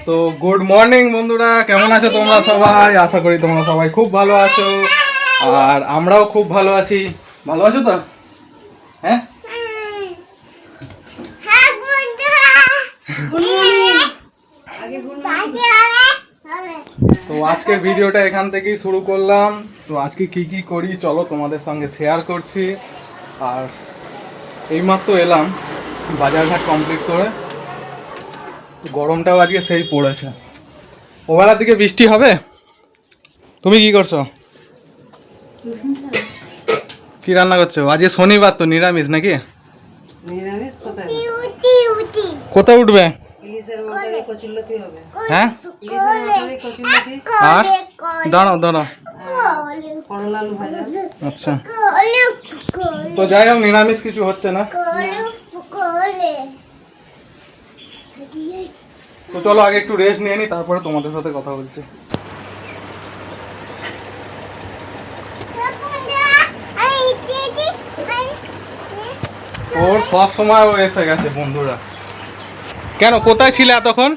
তো good morning বন্ধুরা, কেমন আছো তোমরা সবাই? আশা করি তোমরা সবাই খুব ভালো আছো, আর আমরাও খুব ভালো আছি। ভালো আছো তো? হ্যাঁ, তো আজকের ভিডিওটা এখান থেকেই শুরু করলাম। তো আজকে কি কি করি চলো তোমাদের সঙ্গে শেয়ার করছি। আর এইমাত্র এলাম বাজারঘাট কমপ্লিট করে। গরমটাও আজকে সেই পড়েছে। ওবেলার দিকে বৃষ্টি হবে। তুমি কি করছো? কি রান্না করছো? আজকে শনিবার তো নিরামিষ নাকি? কোথায় উঠবে? হ্যাঁ, আর দাঁড়াও দাঁড়াও। আচ্ছা, তো যাই হোক, নিরামিষ কিছু হচ্ছে না। তো চলো আগে একটু রেস্ট নিয়ে নি, তারপরে তোমাদের সাথে কথা বলছি। ওর সব সময় ও এসে গেছে বন্ধুরা। কেন, কোথায় ছিলে এতক্ষণ?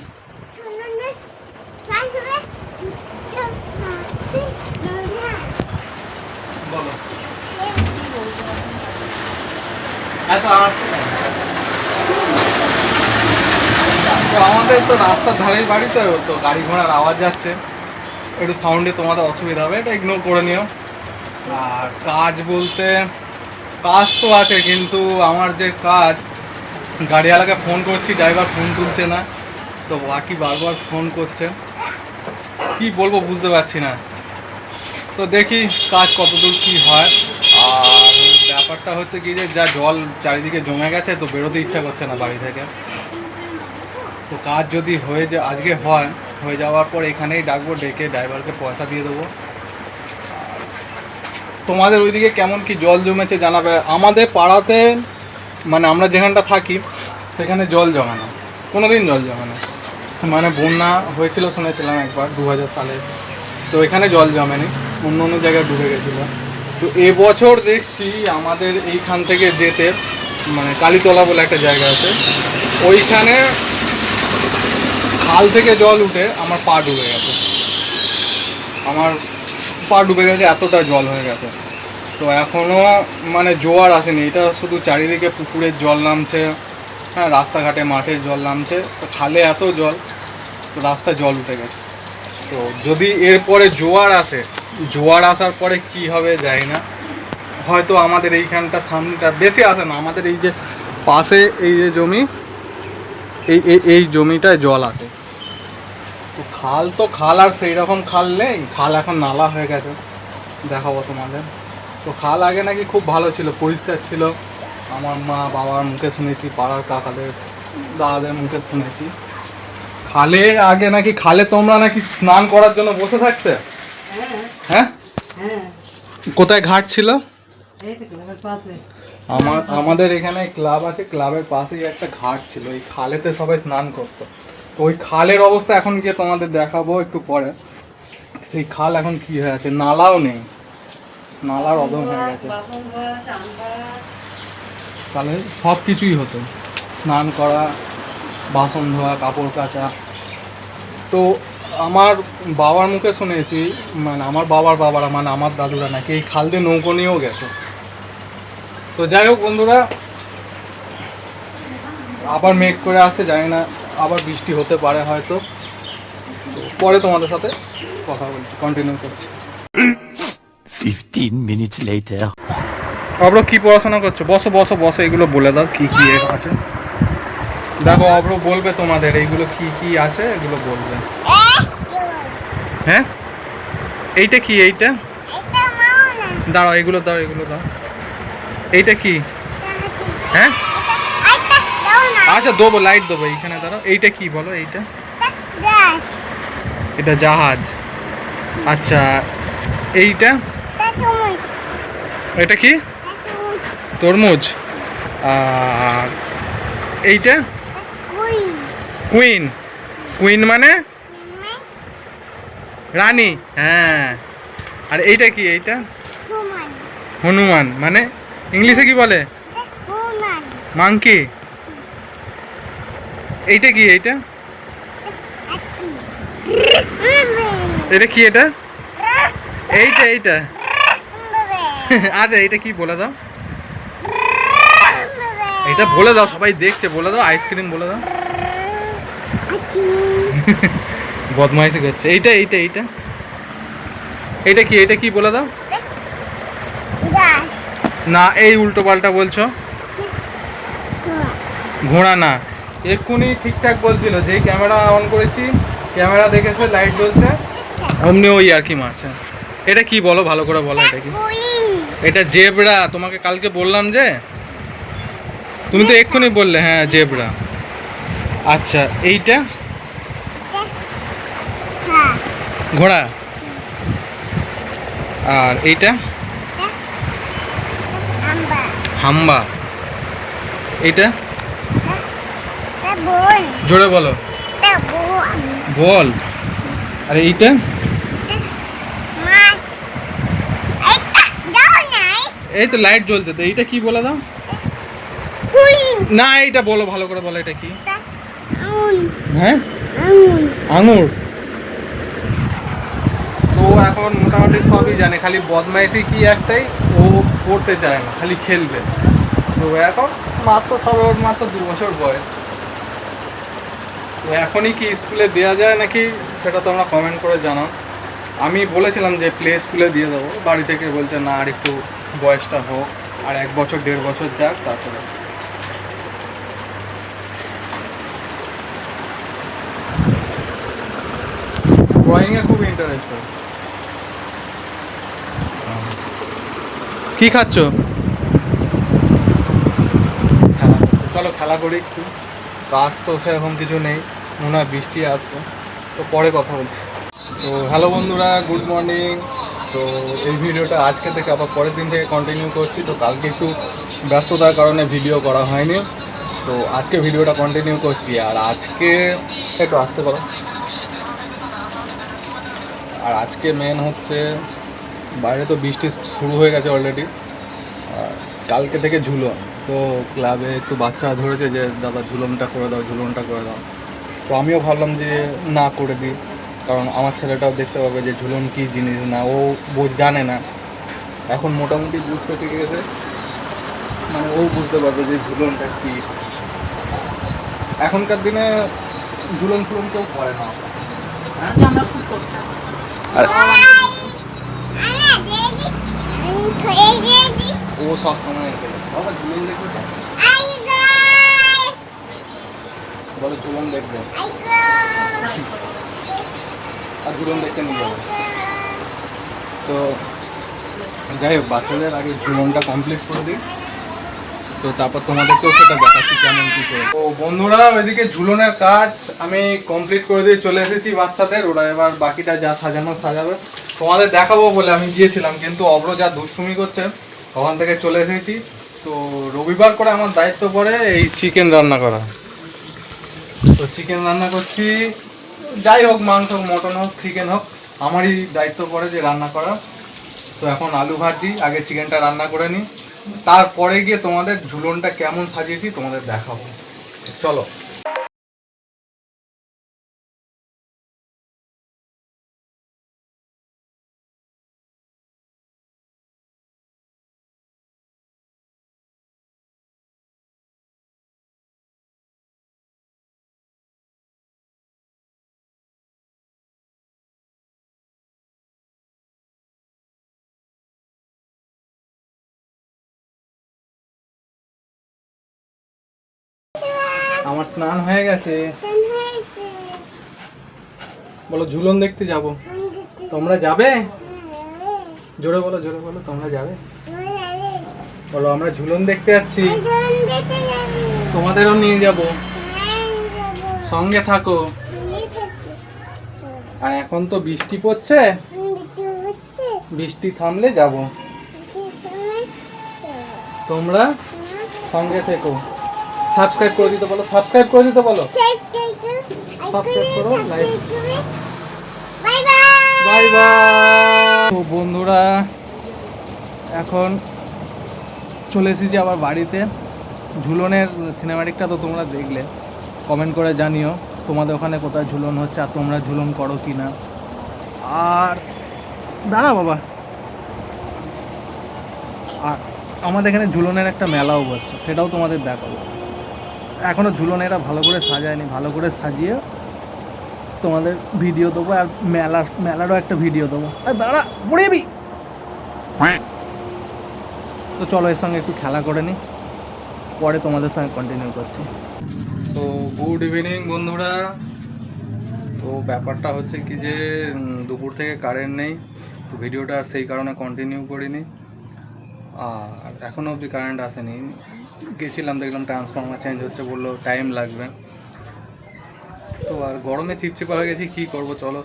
বলো। তো আমাদের তো রাস্তার ধারেই বাড়ি, তো গাড়ি ঘোড়ার আওয়াজ যাচ্ছে, একটু সাউন্ডে তোমাদের অসুবিধা হবে, এটা ইগনোর করে নিও। আর কাজ বলতে কাজ তো আছে, কিন্তু আমার যে কাজ, গাড়িওয়ালাকে ফোন করছি, ড্রাইভার ফোন তুলছে না, তো বাকি বারবার ফোন করছে, কি বলবো বুঝতে পারছি না। তো দেখি কাজ কতদূর কি হয়। আর ব্যাপারটা হচ্ছে কি, যে যা জল চারিদিকে জমে গেছে, তো বেরোতে ইচ্ছা করছে না বাড়ি থেকে। তো কাজ যদি আজকে হয়ে যাওয়ার পর এখানেই ডাকবো, ডেকে ড্রাইভারকে পয়সা দিয়ে দেবো। তোমাদের ওইদিকে কেমন কি জল জমেছে জানাবে। আমাদের পাড়াতে, মানে আমরা যেখানটা থাকি সেখানে জল জমে না, কোনো দিন জল জমে না। মানে বন্যা হয়েছিল শুনেছিলাম একবার 2000 সালে, তো এখানে জল জমেনি, অন্য অন্য জায়গায় ডুবে গেছিলো। তো এবছর দেখছি আমাদের এইখান থেকে যেতে, মানে কালীতলা বলে একটা জায়গা আছে, ওইখানে খাল থেকে জল উঠে আমার পা ডুবে গেছে। এতটা জল হয়ে গেছে। তো এখনও মানে জোয়ার আসেনি, এটা শুধু চারিদিকে পুকুরের জল নামছে, হ্যাঁ, রাস্তাঘাটে মাঠে জল নামছে, তো খালে এত জল, তো রাস্তায় জল উঠে গেছে। তো যদি এরপরে জোয়ার আসার পরে কি হবে জানি না। হয়তো আমাদের এইখানটা সামনেটা বেশি আসে না, আমাদের এই যে পাশে এই যে জমি, এই জমিটায় জল আসে। তো খাল আর সেই রকম খাল নেই, খাল এখন নালা হয়ে গেছে, দেখাবো তোমাদের। তো খাল আগে নাকি খুব ভালো ছিল, পরিষ্কার ছিল, আমার মা বাবার মুখে শুনেছি, পাড়ার কাকাদের দাদাদের মুখে শুনেছি। খালে তোমরা নাকি স্নান করার জন্য বসে থাকতে। হ্যাঁ, কোথায় ঘাট ছিল? আমাদের এখানে ক্লাব আছে, ক্লাবের পাশেই একটা ঘাট ছিল, এই খালেতে সবাই স্নান করতো। তো ওই খালের অবস্থা এখন গিয়ে তোমাদের দেখাবো একটু পরে। সেই খাল এখন কি হয়ে আছে, নালাও নেই, নালার অদম হয়ে গেছে। তাহলে সব কিছুই হতো, স্নান করা, বাসন ধোয়া, কাপড় কাচা। তো আমার বাবার মুখে শুনেছি, মানে আমার বাবারা, মানে আমার দাদুরা নাকি এই খাল দিয়ে নৌকো নিয়েও গেছে। তো যাই হোক বন্ধুরা, আবার মেঘ করে আসছে, জানি না আবার বৃষ্টি হতে পারে হয়তো। পরে তোমাদের সাথে কথা বলছি, কন্টিনিউ করছি। 15 minutes later. অব্র কি পড়াশোনা করছো? বসো বসো বসো, এগুলো বলে দাও কি কি আছে। দেখো অব্র বলবে তোমাদের এইগুলো কি কি আছে, এগুলো বলবে। হ্যাঁ, এইটা কি? এইটা দাঁড়াও, এগুলো দাও, এইটা কি? হ্যাঁ, আচ্ছা দেবো, লাইট দেবো এইখানে, দাঁড়াও। এইটা কি বলো? এটা জাহাজ। আচ্ছা, এইটা এটা কি? তরমুজ। আর এইটা কুইন মানে রানী। হ্যাঁ, আর এইটা কি? এইটা হনুমান, মানে ইংলিশে কি বলে? মাংকি। এইটা কি? এইটা এটা কি এটা? এইটা আচ্ছা এটা কি বলে দাও, এটা বলে দাও, সবাই দেখছে, বলে দাও আইসক্রিম বলে দাও। বদমাইশি করছে। এইটা এটা কি বলে দাও। না এই উল্টো পাল্টা বলছো। ঘোড়া না, এক্ষুনি ঠিকঠাক বলছিল, যেই ক্যামেরা অন করেছি ক্যামেরা দেখেছে লাইট জ্বলছে অমনি ওই আর কি মারছে। এটা কি বলো, ভালো করে বলো এটা কি। এটা জেব্রা, তোমাকে কালকে বললাম যে, তুমি তো এক্ষুনি বললে হ্যাঁ জেব্রা। আচ্ছা এইটা ঘোড়া, আর এইটা হাম্বা, এইটা জোরে বলো বল, আর এইটা এই তো লাইট জ্বলছে তো, এইটা কি বলে দাও। না এইটা বলো, ভালো করে বলো এটা কি। হ্যাঁ আঙুর। তো এখন মোটামুটি সবই জানে, খালি বদমাইশি কি একটাই, ও পড়তে চায় না, খালি খেলবে। তো এখন মাত্র সবে, ওর মাত্র 2 বছর বয়স। তো এখনই কি স্কুলে দেওয়া যায় নাকি সেটা তোমরা কমেন্ট করে জানাও। আমি বলেছিলাম যে প্লে স্কুলে দিয়ে দেবো, বাড়ি থেকে বলছে না আর একটু বয়সটা হোক, আর 1 বছর 1.5 বছর যাক তারপরে। ড্রয়িংয়ে খুব ইন্টারেস্টেড। কি খাচ্ছ? খেলা, চলো খেলা করি একটু। কাজ তো সেরকম কিছু নেই, মনে হয় বৃষ্টি আসবে, তো পরে কথা বলছি। তো হ্যালো বন্ধুরা, গুড মর্নিং। তো এই ভিডিওটা আজকে থেকে আবার পরের দিন থেকে কন্টিনিউ করছি। তো কালকে একটু ব্যস্ততার কারণে ভিডিও করা হয়নি, তো আজকে ভিডিওটা কন্টিনিউ করছি। আর আজকে একটু আসতে পারো। আর আজকে মেন হচ্ছে, বাইরে তো বৃষ্টি শুরু হয়ে গেছে অলরেডি, কালকে থেকে ঝুলন। তো ক্লাবে একটু বাচ্চারা ধরেছে যে দাদা ঝুলনটা করে দাও, ঝুলনটা করে দাও। তো আমিও ভাবলাম যে না করে দিই, কারণ আমার ছেলেটাও দেখতে পাবে যে ঝুলন কী জিনিস, না ও জানে না, এখন মোটামুটি বুঝতে শিখে গেছে, মানে ও বুঝতে পারবে যে ঝুলনটা কী। এখনকার দিনে ঝুলন ফুলন কেউ করে না, ও সব সময় বাবা ঝুলন দেখবে তো, বলো ঝুলন দেখবে, আর ঝুলন দেখতে নিয়ে যাবো। তো যাই হোক, বাচ্চাদের আগে ঝুলনটা কমপ্লিট করে দিই, তো তারপর তোমাদেরকেও সেটা দেখাচ্ছি কেমন কী করে। তো বন্ধুরা, ওইদিকে ঝুলনের কাজ আমি কমপ্লিট করে দিয়ে চলে এসেছি বাচ্চাদের। ওরা এবার বাকিটা যা সাজানো সাজাবে, তোমাদের দেখাবো বলে আমি গিয়েছিলাম, কিন্তু অব্র যা দুষ্টুমি করছে ওখান থেকে চলে এসেছি। তো রবিবার করে আমার দায়িত্ব পড়ে এই চিকেন রান্না করা। তো চিকেন রান্না করছি, যাই হোক মাংস হোক, মটন হোক, চিকেন হোক, আমারই দায়িত্ব পড়ে যে রান্না করা। তো এখন আলু ভাজি, আগে চিকেনটা রান্না করে নিই, তারপরে গিয়ে তোমাদের ঝুলনটা কেমন সাজিয়েছি তোমাদের দেখাবো। চলো। আমার স্নান হয়ে গেছে, বলো ঝুলন দেখতে যাব। তোমরা যাবে? জোরে বলো, জোরে বলো, তোমরা যাবে? বলো আমরা ঝুলন দেখতে যাচ্ছি, তোমাদেরও নিয়ে যাব, সঙ্গে থাকো। আর এখন তো বৃষ্টি পড়ছে, বৃষ্টি থামলে যাব, তোমরা সঙ্গে থেকো। সাবস্ক্রাইব করে দিতে বলো, সাবস্ক্রাইব করে দিতে বলো, সাবস্ক্রাইব করো, লাইক, বাই বাই। তো বন্ধুরা, এখন চলে এসেছি আবার বাড়িতে। ঝুলনের সিনেমাটিকটা তো তোমরা দেখলে, কমেন্ট করে জানিও তোমাদের ওখানে কোথায় ঝুলন হচ্ছে আর তোমরা ঝুলন করো কি না। আর দাঁড়া বাবা, আর আমাদের এখানে ঝুলনের একটা মেলাও বসছে, সেটাও তোমাদের দেখাবো। এখনও ঝুলন এরা ভালো করে সাজায়নি, ভালো করে সাজিয়ে তোমাদের ভিডিও দেবো, আর মেলারও একটা ভিডিও দেবো। আর দাঁড়া পড়ে যাবি। তো চলো এর সঙ্গে একটু খেলা করে নিই, পরে তোমাদের সঙ্গে কন্টিনিউ করছি। তো গুড ইভিনিং বন্ধুরা। তো ব্যাপারটা হচ্ছে কি যে দুপুর থেকে কারেন্ট নেই, তো ভিডিওটা আর সেই কারণে কন্টিনিউ করিনি। আর এখনও অবধি কারেন্ট আসেনি। গেছিলাম, দেখলাম ট্রান্সফর্মার চেঞ্জ হচ্ছে, বললো টাইম লাগবে। তো আর গরমে চিপচিপা হয়ে গেছি, কী করব। চলো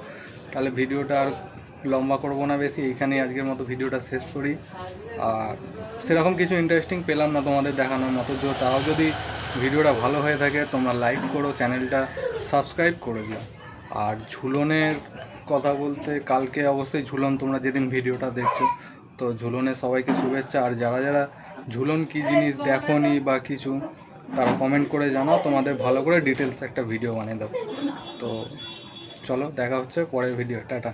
তাহলে ভিডিওটা আর লম্বা করব না বেশি, এইখানেই আজকের মতো ভিডিওটা শেষ করি। আর সেরকম কিছু ইন্টারেস্টিং পেলাম না তোমাদের দেখানোর মতো, তাও যদি ভিডিওটা ভালো হয়ে থাকে তোমরা লাইক করো, চ্যানেলটা সাবস্ক্রাইব করে দিও। আর ঝুলনের কথা বলতে, কালকে অবশ্যই ঝুলন, তোমরা যেদিন ভিডিওটা দেখছো, তো ঝুলনে সবাইকে শুভেচ্ছা। আর যারা যারা ঝুলন কী জিনিস দেখোনি বা কিছু, তারা কমেন্ট করে জানাও, তোমাদের ভালো করে ডিটেলস একটা ভিডিও বানিয়ে দেবো। তো চলো দেখা হচ্ছে পরের ভিডিও, টাটা।